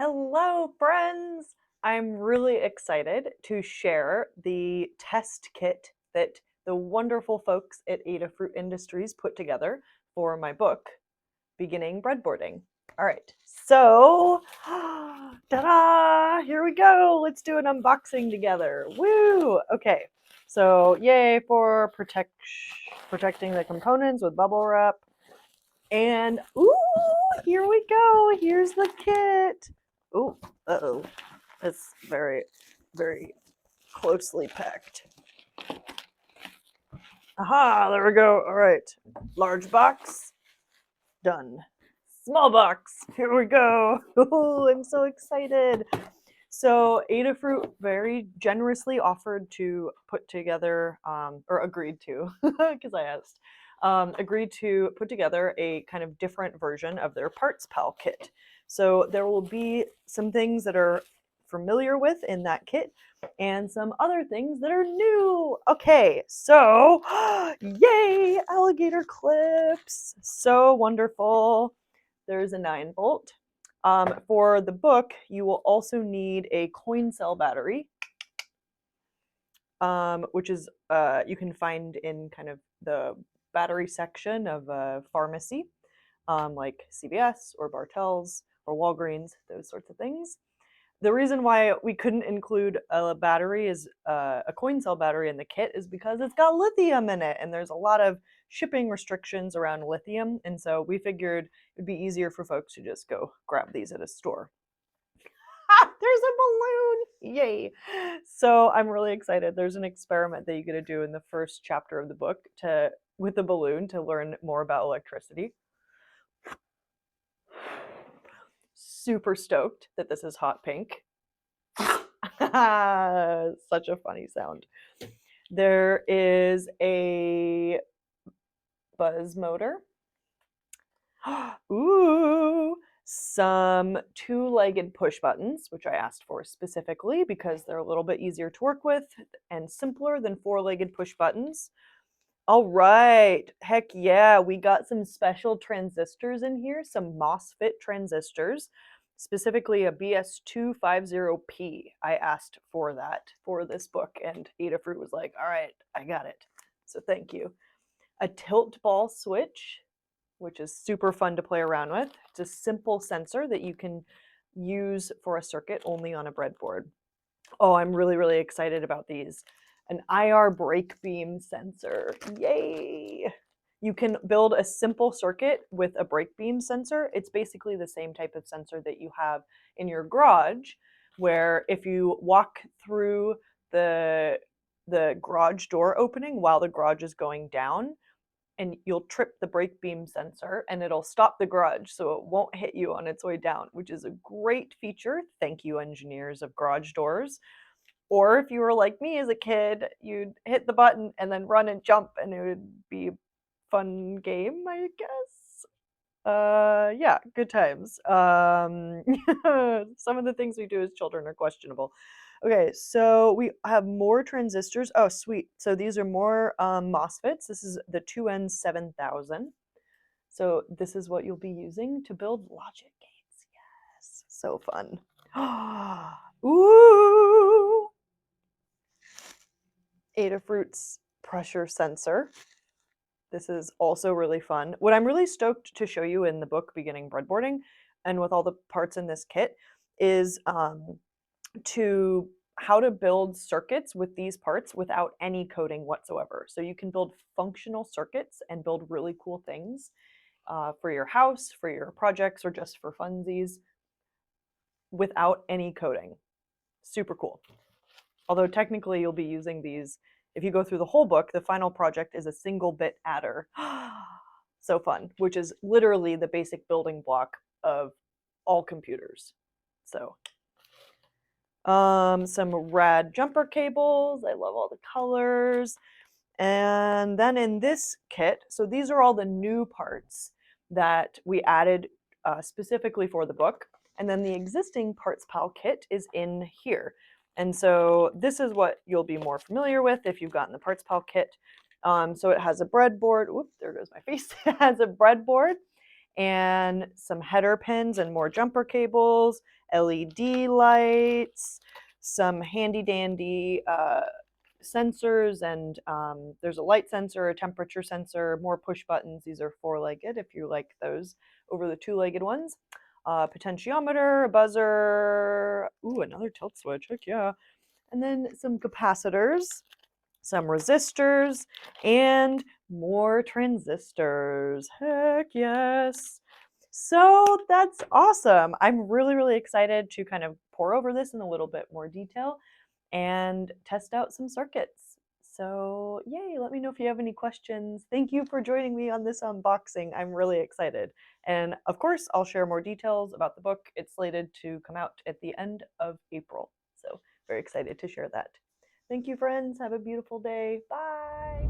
Hello, friends! I'm really excited to share the test kit that the wonderful folks at Adafruit Industries put together for my book, Beginning Breadboarding. All right, so ta-da! Here we go. Let's do an unboxing together. Woo! Okay, so yay for protecting the components with bubble wrap. And ooh, here we go. Here's the kit. Ooh, uh-oh. It's very, very closely packed. Aha, there we go. All right. Large box. Done. Small box. Here we go. Ooh, I'm so excited. So Adafruit very generously offered to put together, or agreed to, because I asked, agreed to put together a kind of different version of their Parts Pal kit. So there will be some things that are familiar with in that kit and some other things that are new. Okay, so yay, alligator clips. So wonderful. There's a 9-volt. For the book, you will also need a coin cell battery, which is you can find in kind of the battery section of a pharmacy, like CVS or Bartell's or Walgreens, those sorts of things. The reason why we couldn't include a battery is a coin cell battery in the kit is because it's got lithium in it, and there's a lot of shipping restrictions around lithium, and so we figured it'd be easier for folks to just go grab these at a store. There's a balloon! Yay! So I'm really excited. There's an experiment that you get to do in the first chapter of the book with the balloon to learn more about electricity. Super stoked that this is hot pink. Such a funny sound. There is a buzz motor. Ooh, some 2-legged push buttons, which I asked for specifically because they're a little bit easier to work with and simpler than 4-legged push buttons. All right, heck yeah, we got some special transistors in here, some MOSFET transistors, specifically a BS250P. I asked for that for this book, and Adafruit was like, all right, I got it. So thank you. A tilt ball switch, which is super fun to play around with. It's a simple sensor that you can use for a circuit only on a breadboard. Oh, I'm really, really excited about these. An IR brake beam sensor. Yay! You can build a simple circuit with a brake beam sensor. It's basically the same type of sensor that you have in your garage, where if you walk through the garage door opening while the garage is going down, and you'll trip the brake beam sensor and it'll stop the garage so it won't hit you on its way down, which is a great feature. Thank you, engineers of garage doors. Or if you were like me as a kid, you'd hit the button and then run and jump, and it would be a fun game, I guess. Yeah, good times. Some of the things we do as children are questionable. Okay, so we have more transistors. Oh, sweet. So these are more MOSFETs. This is the 2N7000. So this is what you'll be using to build logic gates. Yes, so fun. Ooh! Adafruit's pressure sensor. This is also really fun. What I'm really stoked to show you in the book, Beginning Breadboarding, and with all the parts in this kit, is how to build circuits with these parts without any coding whatsoever. So you can build functional circuits and build really cool things for your house, for your projects, or just for funsies without any coding. Super cool. Although technically you'll be using these, if you go through the whole book, the final project is a single bit adder. So fun, which is literally the basic building block of all computers. So some rad jumper cables. I love all the colors. And then in this kit, so these are all the new parts that we added specifically for the book. And then the existing Parts Pal kit is in here. And so this is what you'll be more familiar with if you've gotten the Parts Pal kit. So it has a breadboard. Whoop, there goes my face. It has a breadboard and some header pins and more jumper cables, LED lights, some handy dandy sensors, and there's a light sensor, a temperature sensor, more push buttons. These are four-legged if you like those over the two-legged ones. Potentiometer, a buzzer, ooh, another tilt switch, heck yeah. And then some capacitors, some resistors, and more transistors. Heck yes. So that's awesome. I'm really, really excited to kind of pour over this in a little bit more detail and test out some circuits. So, yay, let me know if you have any questions. Thank you for joining me on this unboxing. I'm really excited. And of course, I'll share more details about the book. It's slated to come out at the end of April. So, very excited to share that. Thank you, friends. Have a beautiful day. Bye.